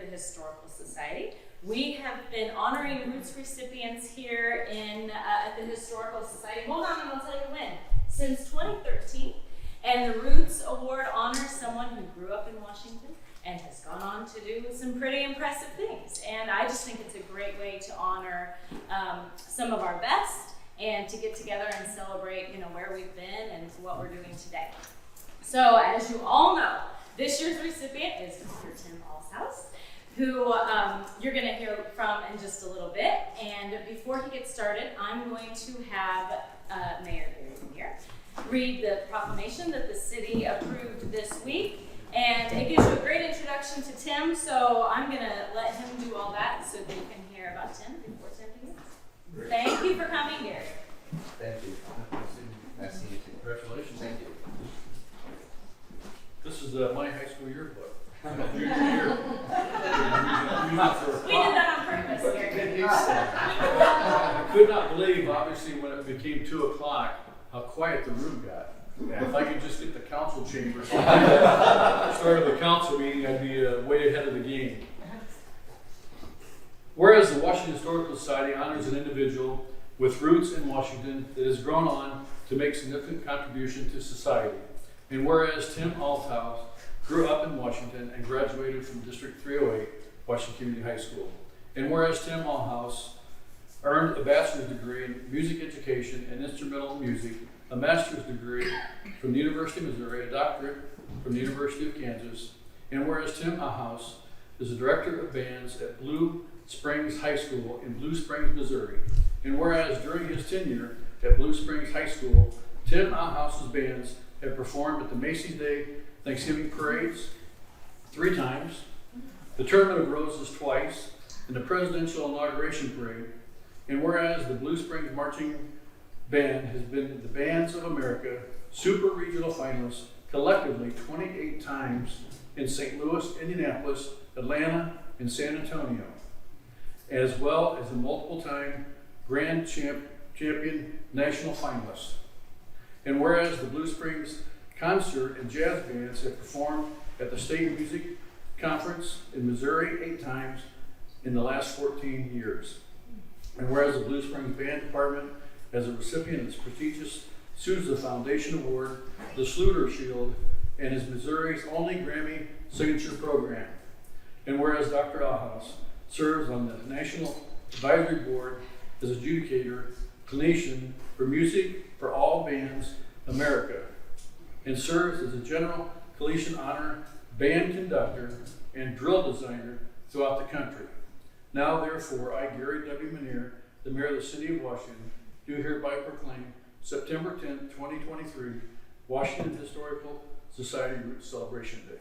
the Historical Society. We have been honoring Roots recipients here at the Historical Society. Hold on and I'll tell you when. Since 2013. And the Roots Award honors someone who grew up in Washington and has gone on to do some pretty impressive things. And I just think it's a great way to honor some of our best and to get together and celebrate, where we've been and what we're doing today. So as you all know, this year's recipient is Mr. Tim Allshouse, who you're going to hear from in just a little bit. And before he gets started, I'm going to have Mayor here read the proclamation that the city approved this week. And it gives you a great introduction to Tim, so I'm going to let him do all that so that you can hear about Tim before Tim begins. Great. Thank you for coming, Gary. Thank you. Nice to meet you. Congratulations. Thank you. This is my high school yearbook. I'm a junior year. We did that on purpose, Gary. I could not believe, obviously, when it became 2 o'clock, how quiet the room got. Yeah, if I could just get the council chamber started the council meeting, I'd be way ahead of the game. Whereas the Washington Historical Society honors an individual with roots in Washington that has grown on to make significant contribution to society. And whereas Tim Allshouse grew up in Washington and graduated from District 308, Washington Community High School. And whereas Tim Allshouse earned a bachelor's degree in music education and instrumental music, a master's degree from the University of Missouri, a doctorate from the University of Kansas. And whereas Tim Allshouse is the director of bands at Blue Springs High School in Blue Springs, Missouri. And whereas during his tenure at Blue Springs High School, Tim Allshouse's bands have performed at the Macy's Day Thanksgiving parades 3 times, the Tournament of Roses twice, and the Presidential Inauguration Parade. And whereas the Blue Springs Marching Band has been the Bands of America Super Regional Finalists collectively 28 times in St. Louis, Indianapolis, Atlanta, and San Antonio, as well as a multiple-time Grand Champion National Finalist. And whereas the Blue Springs Concert and Jazz Bands have performed at the State Music Conference in Missouri 8 times in the last 14 years. And whereas the Blue Springs Band Department as a recipient of the prestigious Sousa Foundation Award, the Schluter Shield, and is Missouri's only Grammy signature program. And whereas Dr. Allshouse serves on the National Advisory Board as adjudicator, clinician for Music for All Bands America, and serves as a General Collegiate Honor Band Conductor and Drill Designer throughout the country. Now, therefore, I, Gary W. Manier, the Mayor of the City of Washington, do hereby proclaim September 10th, 2023, Washington Historical Society Roots Celebration Day.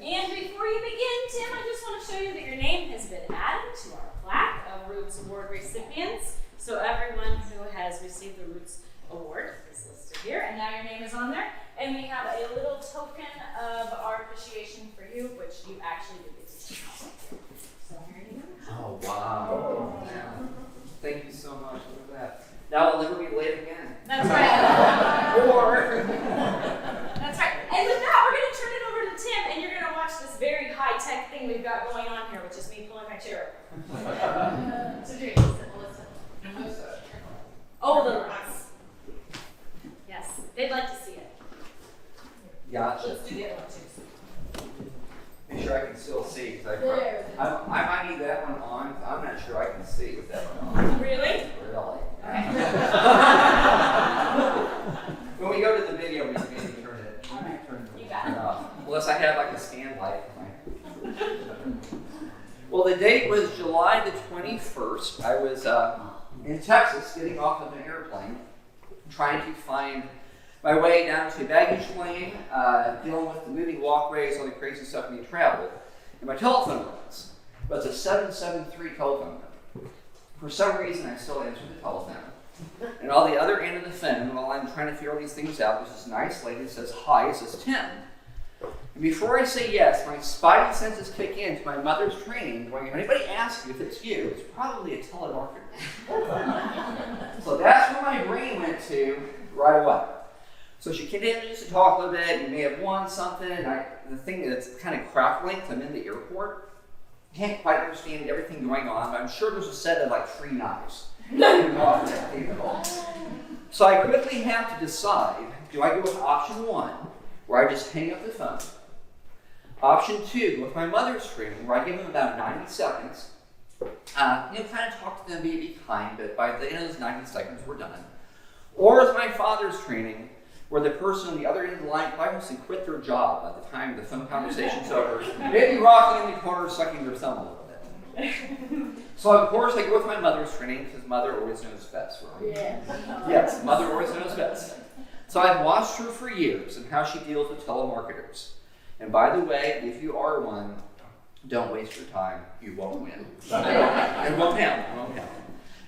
And before you begin, Tim, I just want to show you that your name has been added to our plaque of Roots Award recipients. So everyone who has received the Roots Award is listed here, and now your name is on there. And we have a little token of our appreciation for you, which you actually did get to see. So here you go. Oh, wow. Yeah. Thank you so much for that. Now I'll never be late again. That's right. Or. That's right. And with that, we're going to turn it over to Tim, and you're going to watch this very high-tech thing we've got going on here, which is me pulling my chair over. So here, listen. Oh, the lights. Yes, they'd like to see it. Gotcha. Let's do the other one too. Make sure I can still see. I might need that one on. I'm not sure I can see with that one on. Really? Really. Okay. When we go to the video, we can maybe turn it. All right. You got it. Unless I have like a stand light. Well, the date was July the 21st. I was in Texas getting off of an airplane, trying to find my way down to baggage lane, dealing with the moving walkways, all the crazy stuff when you travel. And my telephone rings. But it's a 773 telephone number. For some reason, I still answer the telephone. And on the other end of the phone, while I'm trying to figure all these things out, there's this nice lady that says, "Hi, this is Tim." And before I say yes, my spidey senses kick in to my mother's training, going, if anybody asks you if it's you, it's probably a telemarketer. So that's where my brain went to right away. So she continues to talk a little bit. You may have won something. And the thing that's kind of crackling, I'm in the airport. I can't quite understand everything going on, but I'm sure there's a set of like 3 knives. So I quickly have to decide, do I go with option 1, where I just hang up the phone? Option 2, with my mother's training, where I give them about 90 seconds. Kind of talk to them, be kind, but by the end of those 90 seconds, we're done. Or with my father's training, where the person on the other end of the line quite wants to quit their job at the time the phone conversation's over, maybe rocking in the corner, sucking their thumb a little bit. So of course I go with my mother's training, because mother always knows best, right? Yes, mother always knows best. So I've watched her for years and how she deals with telemarketers. And by the way, if you are one, don't waste your time. You won't win. It won't count.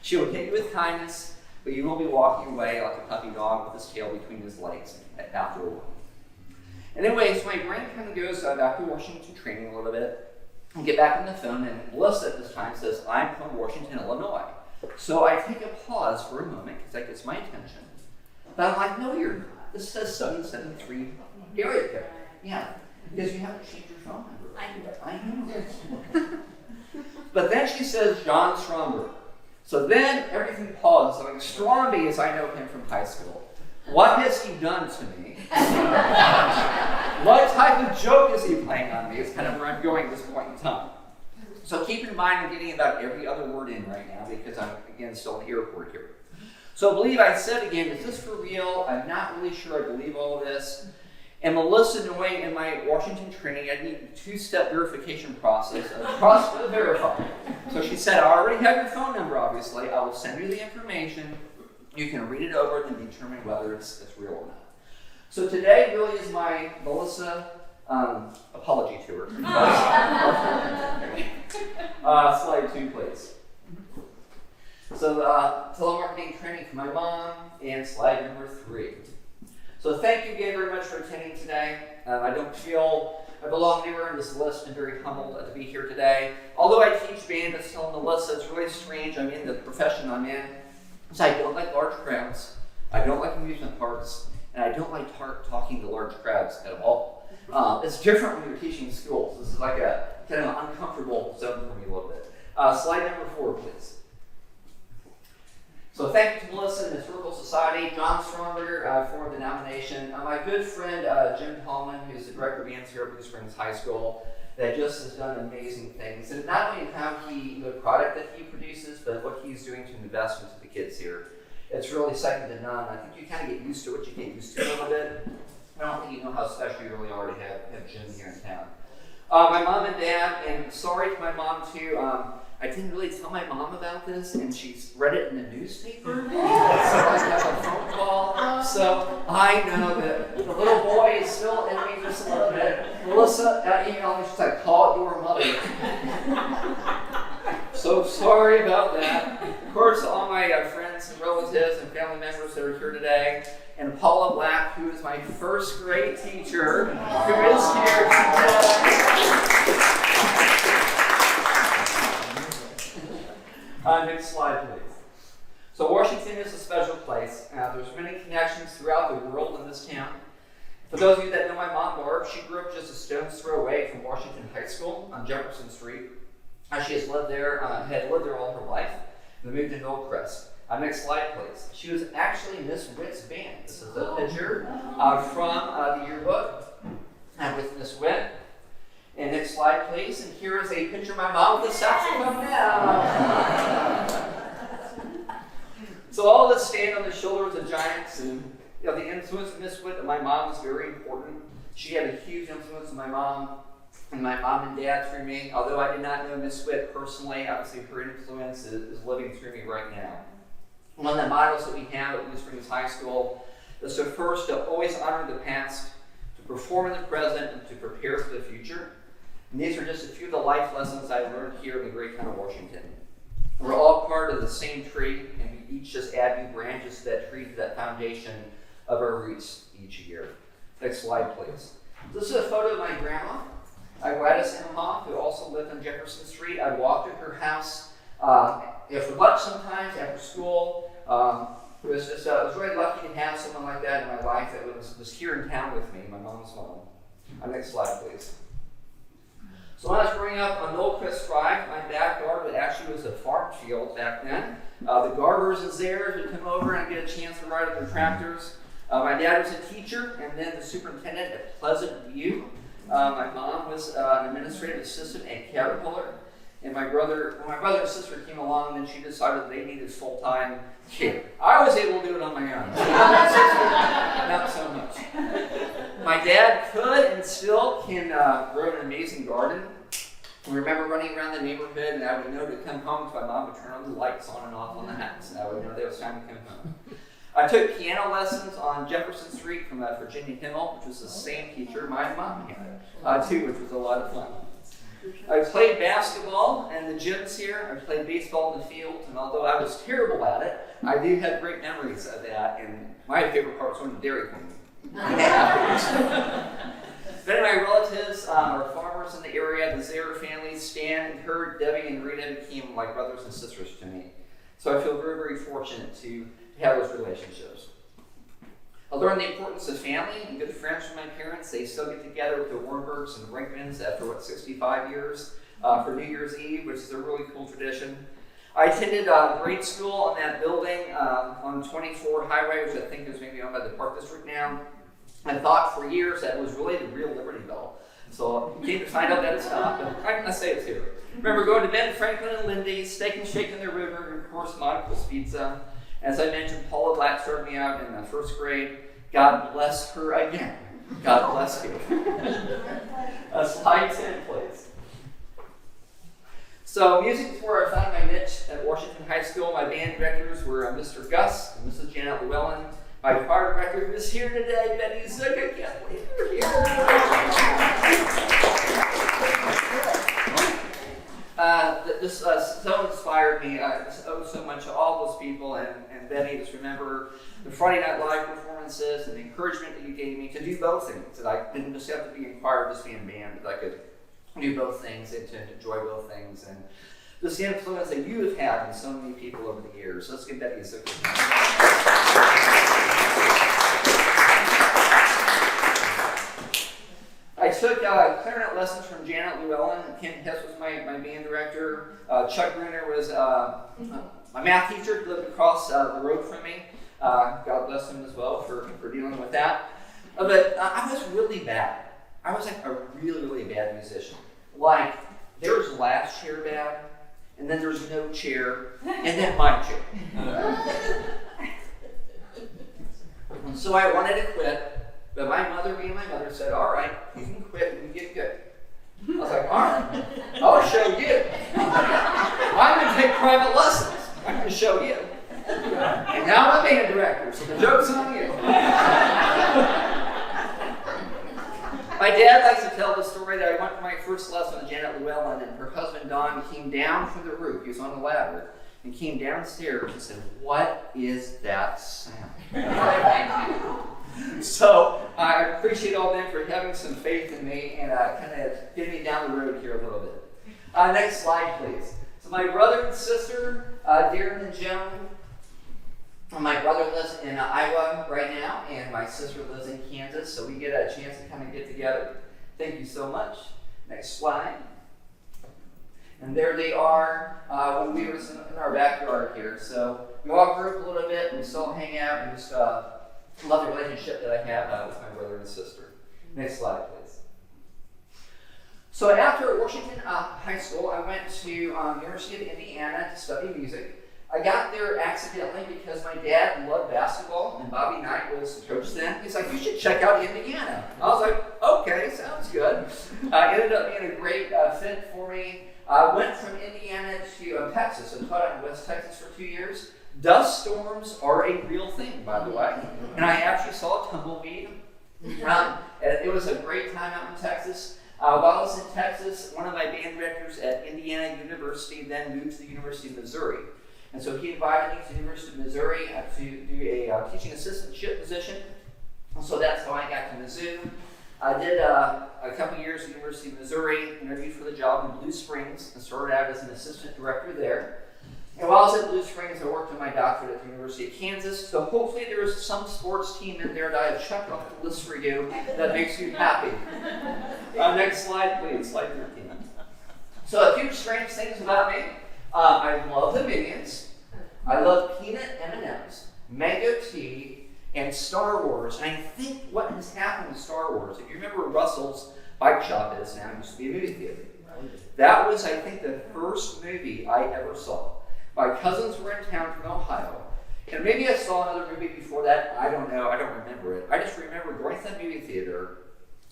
She will hit you with kindness, but you will be walking away like a puppy dog with his tail between his legs after a while. Anyway, so my brain kind of goes back to Washington training a little bit and get back on the phone, and Melissa at this time says, I'm from Washington, Illinois. So I take a pause for a moment because that gets my attention. But I'm like, no, you're not. This says 773 area code. Yeah, because you haven't changed your phone number. I know. But then she says, John Stromberg. So then everything pauses. I'm like, Stromby, as I know him from high school. What has he done to me? What type of joke is he playing on me? It's kind of where I'm going at this point in time. So keep in mind, I'm getting about every other word in right now because I'm, again, still in the airport here. So I believe I said again, is this for real? I'm not really sure I believe all of this. And Melissa, knowing in my Washington training, I need a 2-step verification process, a process to verify. So she said, I already have your phone number, obviously. I will send you the information. You can read it over and determine whether it's real or not. So today really is my Melissa apology tour. Slide 2, please. So telemarketing training for my mom, and slide number 3. So thank you again very much for attending today. I don't feel I belong anywhere in this list. I'm very humbled to be here today. Although I teach band, it's still on the list. It's really strange. I'm in the profession I'm in. So I don't like large crowds. I don't like amusement parks. And I don't like talking to large crowds at all. It's different when you're teaching schools. This is like a kind of an uncomfortable zone for me a little bit. Slide number 4, please. So thank you to Melissa and the Historical Society, John Stromberger for the nomination. My good friend Jim Tallman, who's the director of bands here at Blue Springs High School, that just has done amazing things. And not only in how the product that he produces, but what he's doing to invest into the kids here. It's really second to none. I think you kind of get used to what you get used to a little bit. I don't think you know how special you really are to have Jim here in town. My mom and dad, and sorry to my mom too, I didn't really tell my mom about this, and she's read it in the newspaper. So I got a phone call. So I know that the little boy is still in me just a little bit. Melissa emailed me, she's like, call your mother. So sorry about that. Of course, all my friends and relatives and family members that are here today, and Paula Black, who is my first grade teacher, who is here today. Next slide, please. So Washington is a special place. There's many connections throughout the world in this town. For those of you that know my mom, Barb, she grew up just a stone's throw away from Washington High School on Jefferson Street. She has lived there, had lived there all her life. We moved to Millcrest. Next slide, please. She was actually Miss Witt's band. This is a picture from the yearbook with Miss Witt. And next slide, please. And here is a picture of my mom with the saxophone now. So all of us stand on the shoulders of giants, and the influence of Miss Witt on my mom was very important. She had a huge influence on my mom and dad through me. Although I did not know Miss Witt personally, obviously her influence is living through me right now. One of the mottos that we have at Blue Springs High School is to first to always honor the past, to perform in the present, and to prepare for the future. And these are just a few of the life lessons I learned here in the great town of Washington. We're all part of the same tree, and we each just add new branches to that tree, to that foundation of our roots each year. Next slide, please. This is a photo of my grandma, Gladys Imhoff, who also lived on Jefferson Street. I'd walk to her house after lunch sometimes, after school. I was really lucky to have someone like that in my life that was here in town with me, my mom's mom. Next slide, please. So when I was growing up on Old Crest Drive, my backyard actually was a farm field back then. The Garbers and Zares would come over and get a chance to ride their tractors. My dad was a teacher and then the superintendent at Pleasant View. My mom was an administrative assistant at Caterpillar. And when my brother and sister came along, then she decided they needed full-time care. I was able to do it on my own. Not so much. My dad could and still can grow an amazing garden. I remember running around the neighborhood, and I would know to come home because my mom would turn on the lights on and off on the house, and I would know that it was time to come home. I took piano lessons on Jefferson Street from Virginia Himmel, which was the same teacher my mom had, too, which was a lot of fun. I played basketball in the gyms here. I played baseball in the field, and although I was terrible at it, I do have great memories of that, and my favorite part was going to Dairy Queen. Many of my relatives are farmers in the area. The Zare families, Stan and Kurt, Debbie and Rita, became like brothers and sisters to me. So I feel very, very fortunate to have those relationships. I learned the importance of family and good friends from my parents. They still get together with the Warburgs and Brinkmans after, 65 years for New Year's Eve, which is a really cool tradition. I attended grade school in that building on 24 Highway, which I think is maybe owned by the Park District now. I thought for years that was really the real Liberty Bell. So I came to find out that it's not, but I say it's here. Remember going to Ben Franklin and Lindy's, Steak and Shake in their river, and of course Monocle's Pizza. As I mentioned, Paula Black started me out in the first grade. God bless her again. God bless you. Slide 10, please. So music is where I found my niche at Washington High School. My band directors were Mr. Gus and Mrs. Janet Llewellyn. My choir director who is here today, Betty Zook. I can't believe you're here. This so inspired me. I owe so much to all those people and Betty. Just remember the Friday Night Live performances and the encouragement that you gave me to do both things. That I didn't just have to be in choir, just be in band. That I could do both things and to enjoy both things. And just the influence that you have had on so many people over the years. Let's give Betty a second. I took clarinet lessons from Janet Llewellyn. Ken Hess was my band director. Chuck Bruner was my math teacher, who lived across the road from me. God bless him as well for dealing with that. But I was really bad. I was like a really, really bad musician. Like, there was last chair bad, and then there's no chair, and then my chair. And so I wanted to quit. But my mother said, all right, you can quit and you get good. I was like, all right, I'll show you. I'm going to take private lessons. I'm going to show you. And now I'm a band director, so the joke's on you. My dad likes to tell the story that I went to my first lesson with Janet Llewellyn, and her husband Don came down from the roof. He was on the ladder and came downstairs and said, "What is that sound?" So I appreciate all them for having some faith in me and kind of getting me down the road here a little bit. Next slide, please. So my brother and sister, Darren and Joan. My brother lives in Iowa right now, and my sister lives in Kansas, so we get a chance to kind of get together. Thank you so much. Next slide. And there they are when we were in our backyard here. So we all grew up a little bit, and we still hang out, and just love the relationship that I have with my brother and sister. Next slide, please. So after Washington High School, I went to University of Indiana to study music. I got there accidentally because my dad loved basketball, and Bobby Knight was the coach then. He's like, "You should check out Indiana." I was like, "Okay, sounds good." Ended up being a great fit for me. I went from Indiana to Texas and taught in West Texas for 2 years. Dust storms are a real thing, by the way. And I actually saw a tumbleweed. It was a great time out in Texas. While I was in Texas, one of my band directors at Indiana University then moved to the University of Missouri. And so he invited me to the University of Missouri to do a teaching assistantship position. And so that's how I got to Mizzou. I did a couple years at the University of Missouri, interviewed for the job in Blue Springs, and started out as an assistant director there. And while I was at Blue Springs, I worked on my doctorate at the University of Kansas, so hopefully there's some sports team in there that I've checked off the list for you that makes you happy. Next slide, please, slide 13. So a few strange things about me. I love the Minions. I love peanut M&Ms, mango tea, and Star Wars. And I think what has happened with Star Wars, if you remember where Russell's bike shop is now, it used to be a movie theater. That was, I think, the first movie I ever saw. My cousins were in town from Ohio, and maybe I saw another movie before that. I don't know. I don't remember it. I just remember going to that movie theater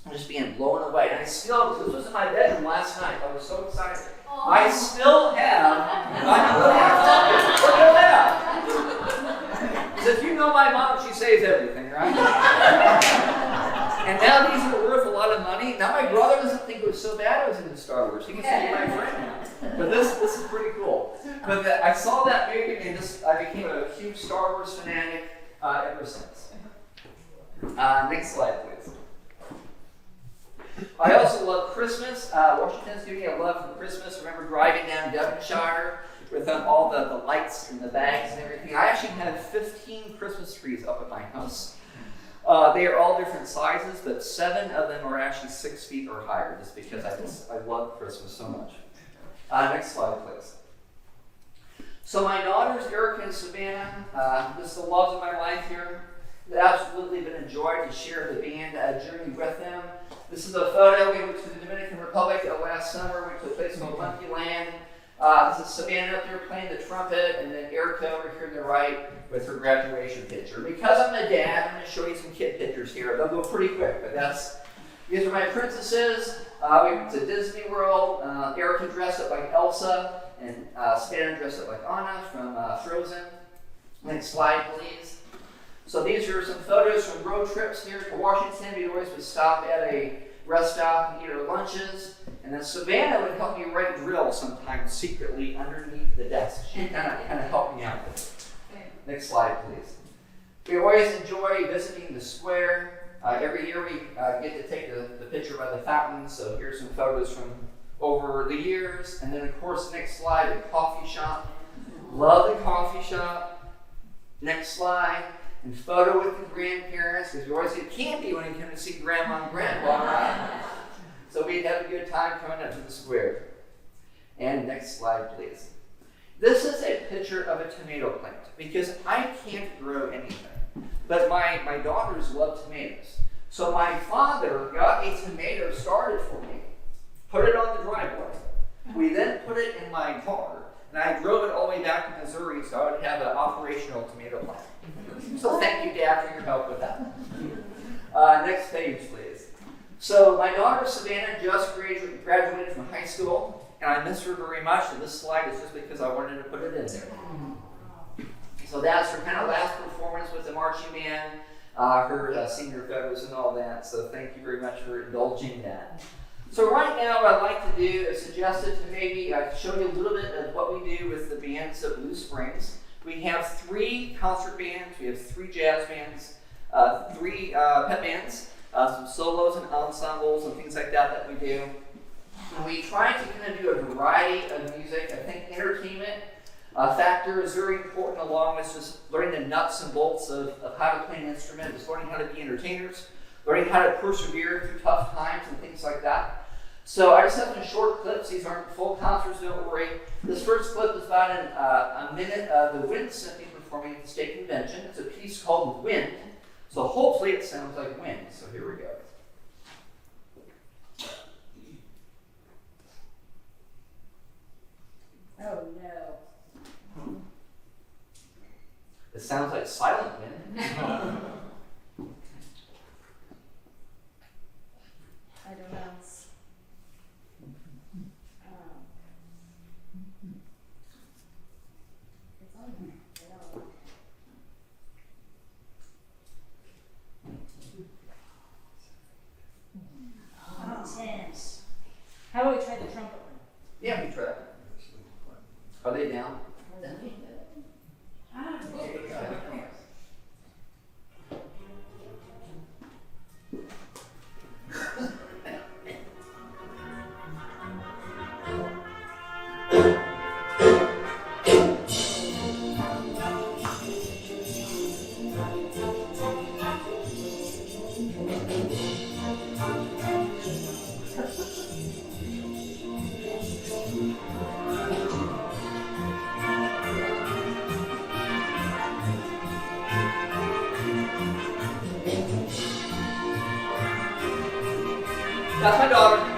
and just being blown away. And I still, this was in my bedroom last night. I was so excited. Aww. I still have, look at that. Because if you know my mom, she saves everything, right? And now these are worth a lot of money. Now my brother doesn't think it was so bad I was into Star Wars. He can say my friend now. But this is pretty cool. But I saw that movie and I became a huge Star Wars fanatic ever since. Next slide, please. I also love Christmas. Washington's giving me a love for Christmas. I remember driving down Devonshire with all the lights and the bags and everything. I actually have 15 Christmas trees up at my house. They are all different sizes, but 7 of them are actually 6 feet or higher, just because I love Christmas so much. Next slide, please. So my daughters, Erica and Savannah, this is the loves of my life here. It's absolutely been a joy to share the band journey with them. This is a photo. We went to the Dominican Republic last summer. We went to a place called Monkey Land. This is Savannah up there playing the trumpet, and then Erica over here on the right with her graduation picture. Because I'm a dad, I'm going to show you some kid pictures here. They'll go pretty quick, but these are my princesses. We went to Disney World. Erica dressed up like Elsa, and Savannah dressed up like Anna from Frozen. Next slide, please. So these are some photos from road trips here to Washington. We always would stop at a rest stop and eat our lunches. And then Savannah would help me write drills sometimes secretly underneath the desk. She kind of helped me out with it. Next slide, please. We always enjoy visiting the square. Every year we get to take the picture by the fountain. So here's some photos from over the years. And then, of course, next slide, the coffee shop. Love the coffee shop. Next slide. And photo with the grandparents, because you always get candy when you come to see grandma and grandpa, right? So we'd have a good time coming up to the square. And next slide, please. This is a picture of a tomato plant, because I can't grow anything. But my daughters love tomatoes. So my father got a tomato started for me, put it on the driveway. We then put it in my car, and I drove it all the way back to Missouri so I would have an operational tomato plant. So thank you, Dad, for your help with that. Next page, please. So my daughter Savannah just graduated from high school, and I miss her very much, and this slide is just because I wanted to put it in there. So that's her kind of last performance with the marching band, her senior photos and all that, so thank you very much for indulging that. So right now what I'd like to do is suggest it to maybe show you a little bit of what we do with the bands at Blue Springs. We have 3 concert bands, we have 3 jazz bands, 3 pep bands, some solos and ensembles and things like that we do. And we try to kind of do a variety of music. I think entertainment factor is very important, along with just learning the nuts and bolts of how to play an instrument, just learning how to be entertainers, learning how to persevere through tough times and things like that. So I just have some short clips. These aren't full concerts, don't worry. This first clip is about a minute of the Wind Symphony performing at the state convention. It's a piece called Wind. So hopefully it sounds like wind. So here we go. Oh no. It sounds like silent wind. I don't know. It's on there. Oh, intense. How about we try the trumpet one? Yeah, we try. Are they down? That's my daughter.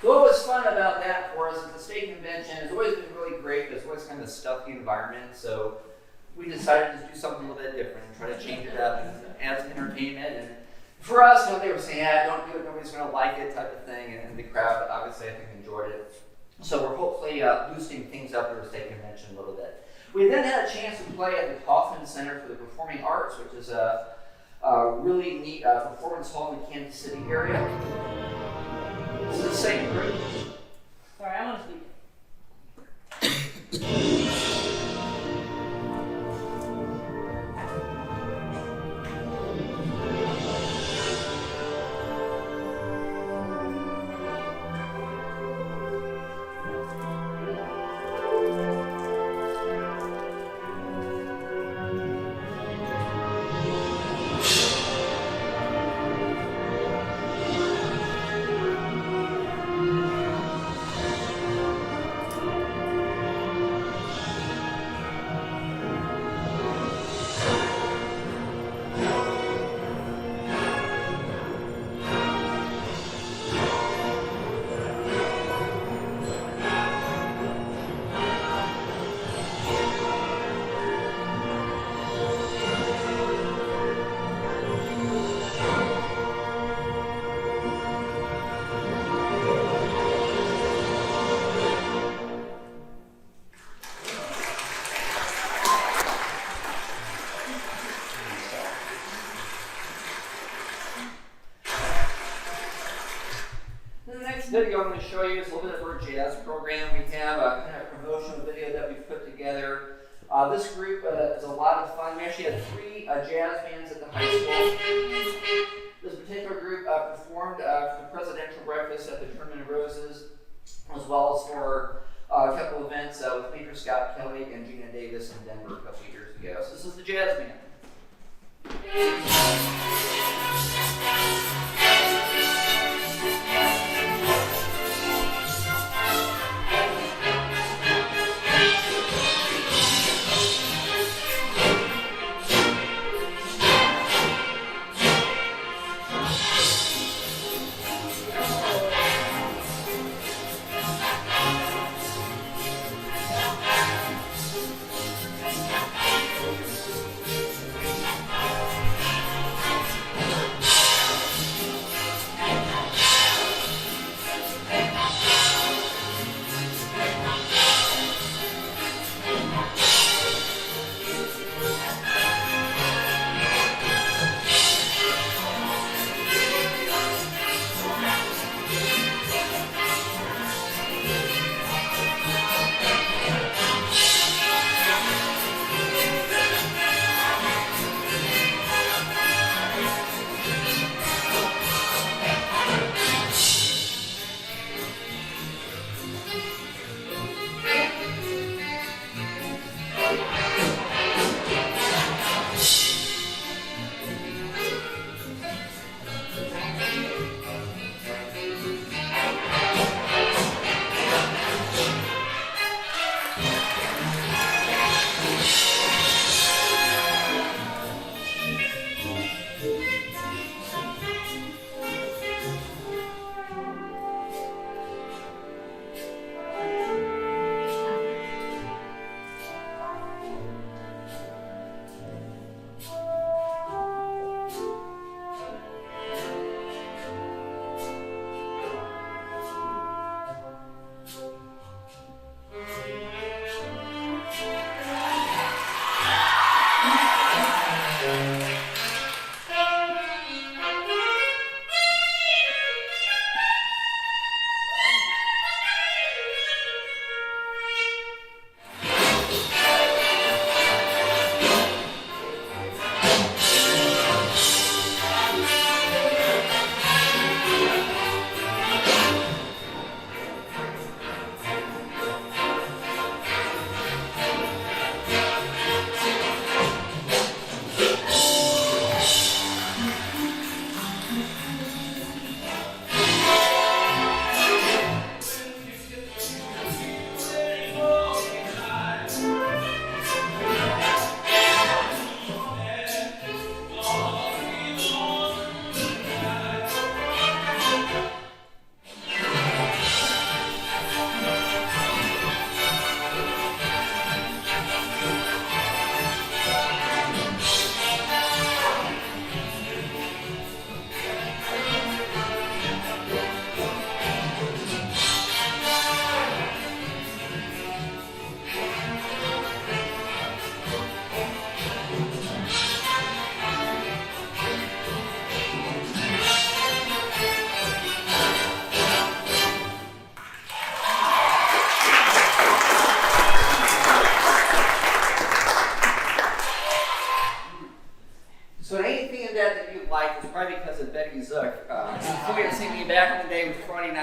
What was fun about that for us is the state convention has always been really great, but it's always kind of a stuffy environment. So we decided to do something a little bit different and try to change it up and add some entertainment. And for us, you know, they were saying, don't do it, nobody's going to like it type of thing. And the crowd, obviously, I think enjoyed it. So we're hopefully loosening things up at the state convention a little bit. We then had a chance to play at the Kaufman Center for the Performing Arts, which is a really neat performance hall in the Kansas City area. This is the same group. Sorry, I want to speak. Video I'm going to show you is a little bit of our jazz program. We have a kind of promotional video that we've put together. This group is a lot of fun. We actually had 3 jazz bands at the high school. This particular group performed for the presidential breakfast at the Tournament of Roses, as well as for a couple events with Major Scott Kelly and Gina Davis in Denver a couple of years ago. So this is the jazz band.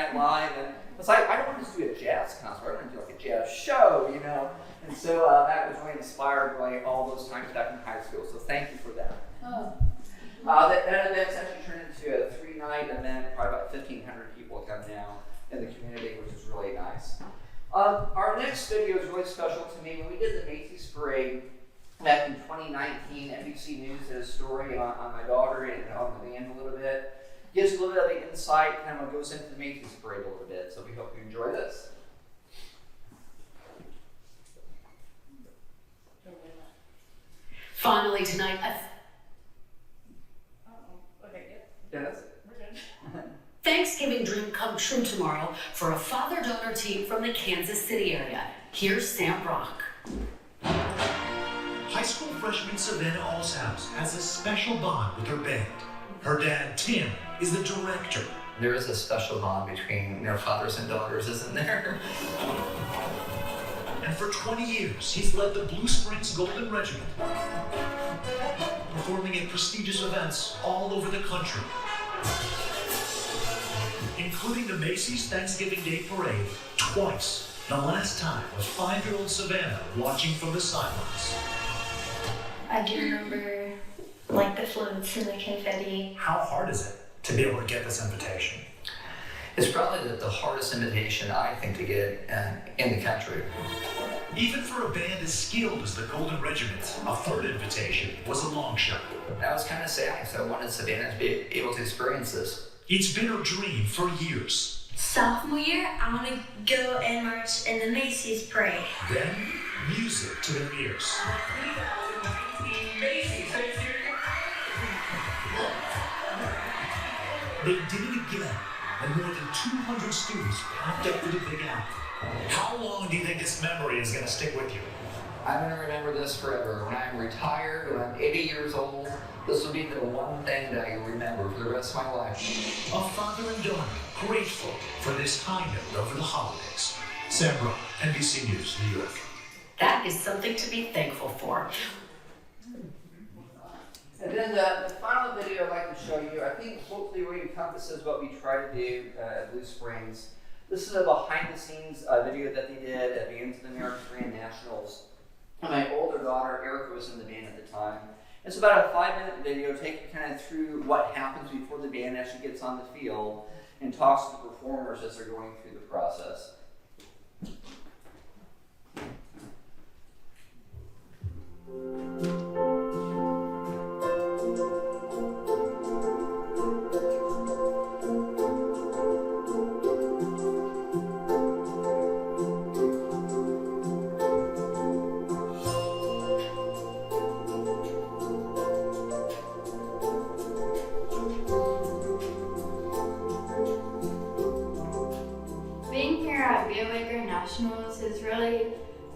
Night Live, and I was like, I don't want to just do a jazz concert. I want to do like a jazz show, you know. And so that was really inspired by all those times back in high school. So thank you for that. Oh. That event's actually turned into a 3-night event. Probably about 1,500 people come now in the community, which is really nice. Our next video is really special to me. When we did the Macy's Parade back in 2019, NBC News did a story on my daughter and on the band a little bit. Gives a little bit of the insight, kind of what goes into the Macy's Parade a little bit. So we hope you enjoy this. Finally tonight, Okay, yep. Yeah, that's it. We're good. Thanksgiving dream come true tomorrow for a father-daughter team from the Kansas City area. Here's Sam Brock. High school freshman Savannah Allshouse has a special bond with her band. Her dad, Tim, is the director. There is a special bond between fathers and daughters, isn't there? And for 20 years, he's led the Blue Springs Golden Regiment, performing at prestigious events all over the country, including the Macy's Thanksgiving Day Parade twice. The last time was 5-year-old Savannah watching from the sidelines. I do remember like the floats and the confetti. How hard is it to be able to get this invitation? It's probably the hardest invitation, I think, to get in the country. Even for a band as skilled as the Golden Regiment, a third invitation was a long shot. I was kind of sad, so I wanted Savannah to be able to experience this. It's been her dream for years. Sophomore year, I want to go and march in the Macy's Parade. Then, music to their ears. They did it again, and more than 200 students packed up for the big act. How long do you think this memory is going to stick with you? I'm going to remember this forever. When I'm retired, when I'm 80 years old, this will be the one thing that I remember for the rest of my life. A father and daughter grateful for this high note over the holidays. Sam Brock, NBC News, New York. That is something to be thankful for. And then the final video I'd like to show you, I think hopefully really encompasses what we try to do at Blue Springs. This is a behind-the-scenes video that they did at the Into the American Grand Nationals. And my older daughter, Erica, was in the band at the time. It's about a 5-minute video taking kind of through what happens before the band actually gets on the field and talks to the performers as they're going through the process. Being here at Nationals is really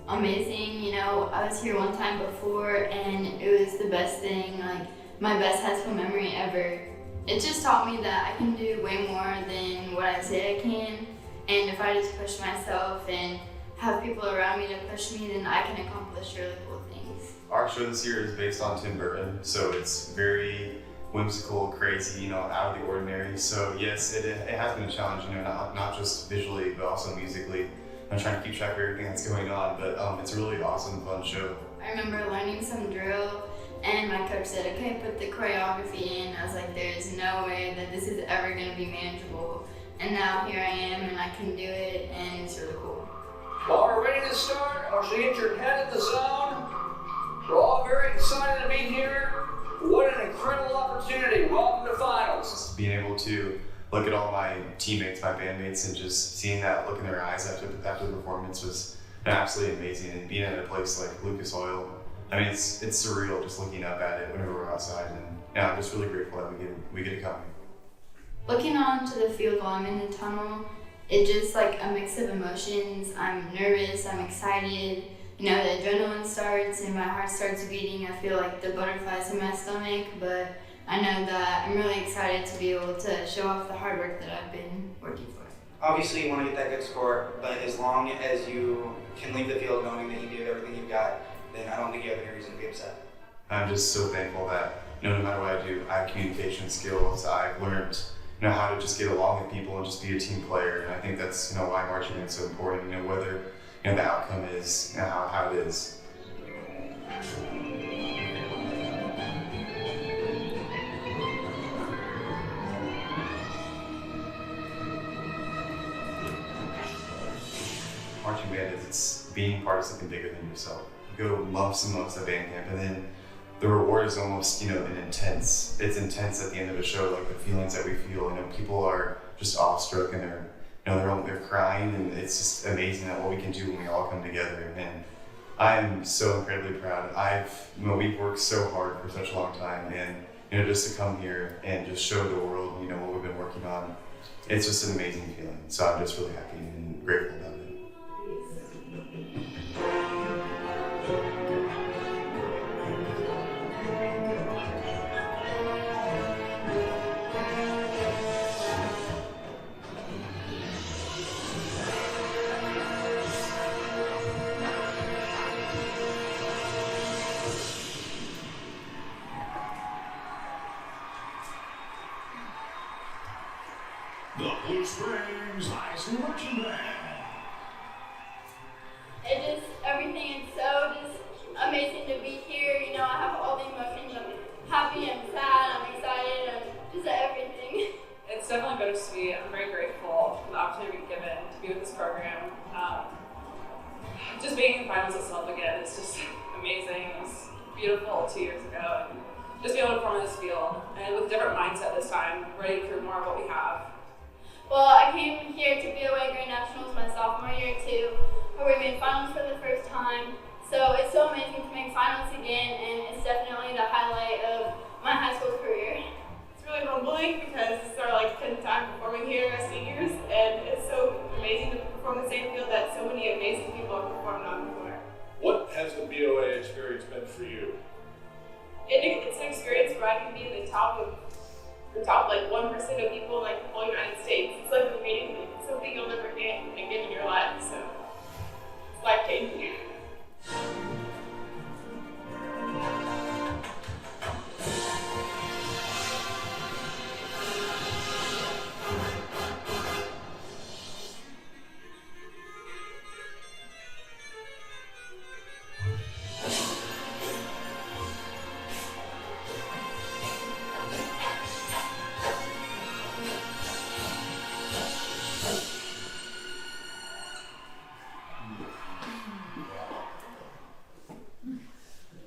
amazing. You know, I was here one time before and it was the best thing, like my best high school memory ever. It just taught me that I can do way more than what I say I can, and if I just push myself and have people around me to push me, then I can accomplish really cool things. Our show this year is based on Tim Burton, so it's very whimsical, crazy, out of the ordinary. So yes, it has been a challenge, not just visually, but also musically. I'm trying to keep track of everything that's going on, but it's a really awesome, fun show. I remember learning some drill, and my coach said, okay, put the choreography in. I was like, there's no way that this is ever going to be manageable. And now here I am, and I can do it, and it's really cool. Well, we're ready to start. I want you to get your head in the zone. We're all very excited to be here. What an incredible opportunity. Welcome to finals. Being able to look at all my teammates, my bandmates, and just seeing that look in their eyes after the performance was absolutely amazing. And being at a place like Lucas Oil, I mean, it's surreal just looking up at it whenever we're outside. And yeah, I'm just really grateful that we get to come. Looking onto the field while I'm in the tunnel, it's just like a mix of emotions. I'm nervous, I'm excited. The adrenaline starts and my heart starts beating. I feel like the butterflies in my stomach, but I know that I'm really excited to be able to show off the hard work that I've been working for. Obviously, you want to get that good score, but as long as you can leave the field knowing that you gave everything you've got, then I don't think you have any reason to be upset. I'm just so thankful that no matter what I do, I have communication skills. I've learned how to just get along with people and just be a team player. And I think that's, why marching band is so important, whether, the outcome is, how it is. Marching band is it's being part of something bigger than yourself. You go months and months at band camp, and then the reward is almost, it's intense at the end of a show, like the feelings that we feel. People are just awestruck and they're crying, and it's just amazing at what we can do when we all come together. And I'm so incredibly proud. We've worked so hard for such a long time, and just to come here and just show the world, what we've been working on, it's just an amazing feeling. So I'm just really happy and grateful about it. The Blue Springs High School Marching Band. Everything is so just amazing to be here. I have all the emotions. I'm happy, I'm sad, I'm excited, I'm just everything. It's definitely bittersweet. I'm very grateful for the opportunity given to be with this program. Just being in finals itself again is just amazing. It was beautiful 2 years ago. And just be able to perform in this field and with a different mindset this time, ready to prove more of what we have. Well, I came here to BOA Grand Nationals my sophomore year too, where we made finals for the first time. So it's so amazing to make finals again, and it's definitely the highlight of my high school career. It's really humbling because it's our 10th time performing here as seniors, and it's so amazing to perform the same field that so many amazing people have performed on before. What has the BOA experience been for you? It's an experience where I can be in the top 1% of people in the whole United States. It's amazing. It's something you'll never get again in your life. So it's life-changing.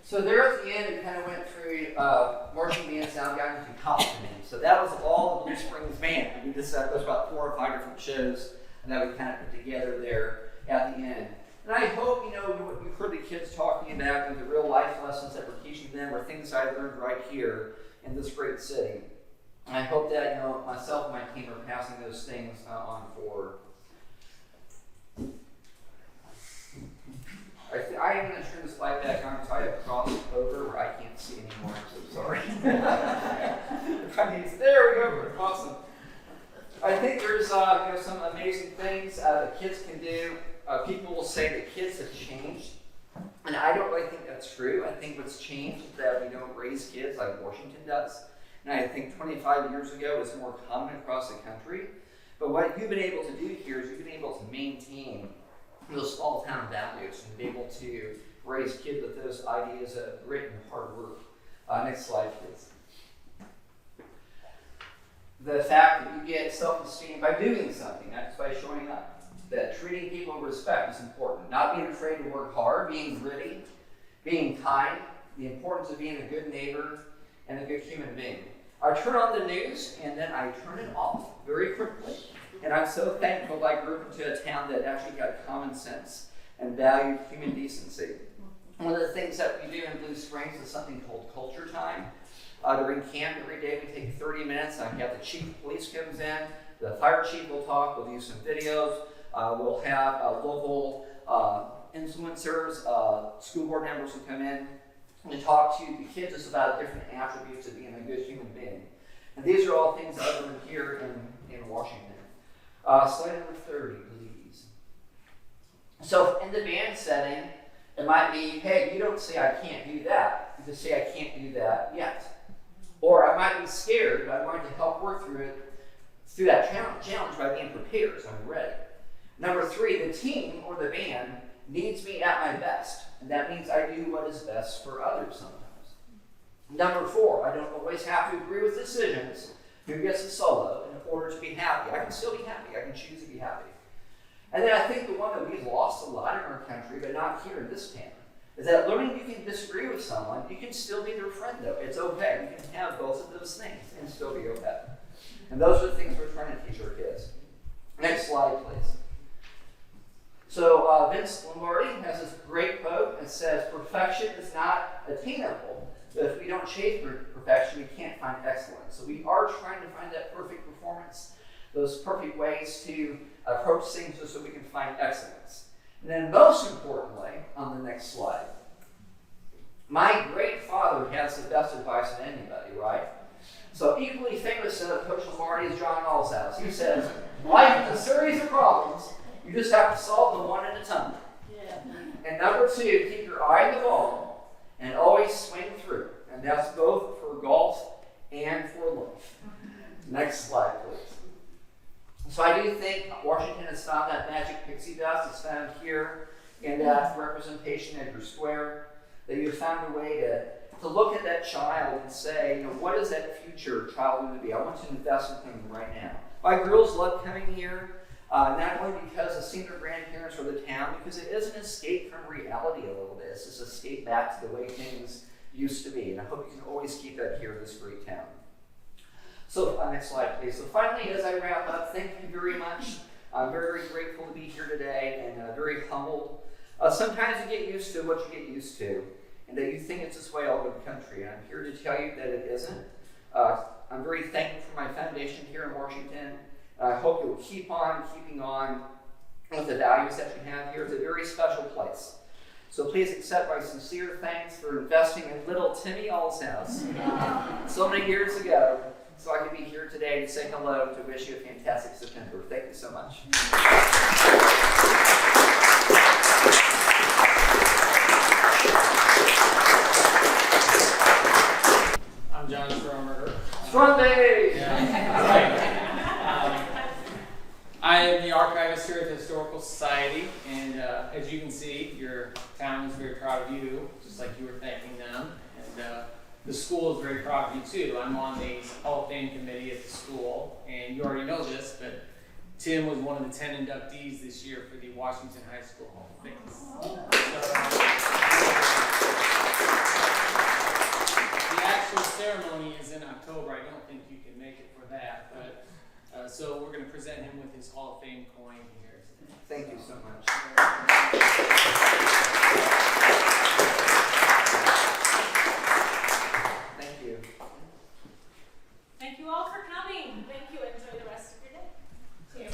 So there at the end, it kind of went through marching bands now got into costume. So that was all the Blue Springs band. We just was about 4 or 5 different shows, and that we kind of put together there at the end. And I hope what you've heard the kids talking about, the real life lessons that we're teaching them, are things I learned right here in this great city. And I hope that myself and my team are passing those things on forward. I am going to turn this light back on because I have crossed over where I can't see anymore. I'm so sorry. There we go. Awesome. I think there's some amazing things that kids can do. People will say that kids have changed, and I don't really think that's true. I think what's changed is that we don't raise kids like Washington does, and I think 25 years ago was more common across the country. But what you've been able to do here is you've been able to maintain those small town values and be able to raise kids with those ideas of grit and hard work. Next slide, please. The fact that you get self-esteem by doing something, not just by showing up. That treating people with respect is important. Not being afraid to work hard, being gritty, being kind, the importance of being a good neighbor and a good human being. I turn on the news and then I turn it off very quickly. And I'm so thankful that I grew up into a town that actually got common sense and valued human decency. One of the things that we do in Blue Springs is something called culture time. During camp every day we take 30 minutes. I have the chief of police comes in, the fire chief will talk, we'll do some videos. We'll have local influencers, school board members will come in and talk to the kids just about different attributes of being a good human being. And these are all things that I learned here in Washington. Slide number 30, please. So in the band setting, it might be, hey, you don't say I can't do that. You just say I can't do that yet. Or I might be scared, but I'm going to help work through it through that challenge by being prepared, so I'm ready. Number 3, the team or the band needs me at my best, and that means I do what is best for others sometimes. Number 4, I don't always have to agree with decisions. Who gets a solo in order to be happy? I can still be happy. I can choose to be happy. And then I think the one that we've lost a lot in our country, but not here in this town, is that learning you can disagree with someone, you can still be their friend though. It's okay. You can have both of those things and still be okay. And those are the things we're trying to teach our kids. Next slide, please. So Vince Lombardi has this great quote that says, perfection is not attainable, but if we don't chase perfection, we can't find excellence. So we are trying to find that perfect performance, those perfect ways to approach things so we can find excellence. And then most importantly, on the next slide, my great father has the best advice of anybody, right? So equally famous Coach Lombardi is John Allshouse. He says, life is a series of problems. You just have to solve them one at a time. Yeah. And number 2, keep your eye on the ball and always swing through. And that's both for golf and for life. Next slide, please. So I do think Washington has found that magic pixie dust. It's found here in that representation at your square. That you've found a way to look at that child and say, what is that future child going to be? I want to invest in him right now. My girls love coming here. Not only because of seeing their grandparents or the town, because it is an escape from reality a little bit. It's just an escape back to the way things used to be. And I hope you can always keep that here in this great town. So next slide, please. So finally, as I wrap up, thank you very much. I'm very, very grateful to be here today and very humbled. Sometimes you get used to what you get used to, and that you think it's this way all over the country. And I'm here to tell you that it isn't. I'm very thankful for my foundation here in Washington. I hope you'll keep on keeping on with the values that you have here. It's a very special place. So please accept my sincere thanks for investing in little Timmy Allshouse so many years ago, so I could be here today to say hello, to wish you a fantastic September. Thank you so much. I'm John Stromer. Strumby! I am the archivist here at the Historical Society, and as you can see, your town is very proud of you, just like you were thanking them. And the school is very proud of you too. I'm on the Hall of Fame committee at the school, and you already know this, but Tim was one of the 10 inductees this year for the Washington High School Hall of Fame. The actual ceremony is in October. I don't think you can make it for that, but so we're going to present him with his Hall of Fame coin here. Thank you so much.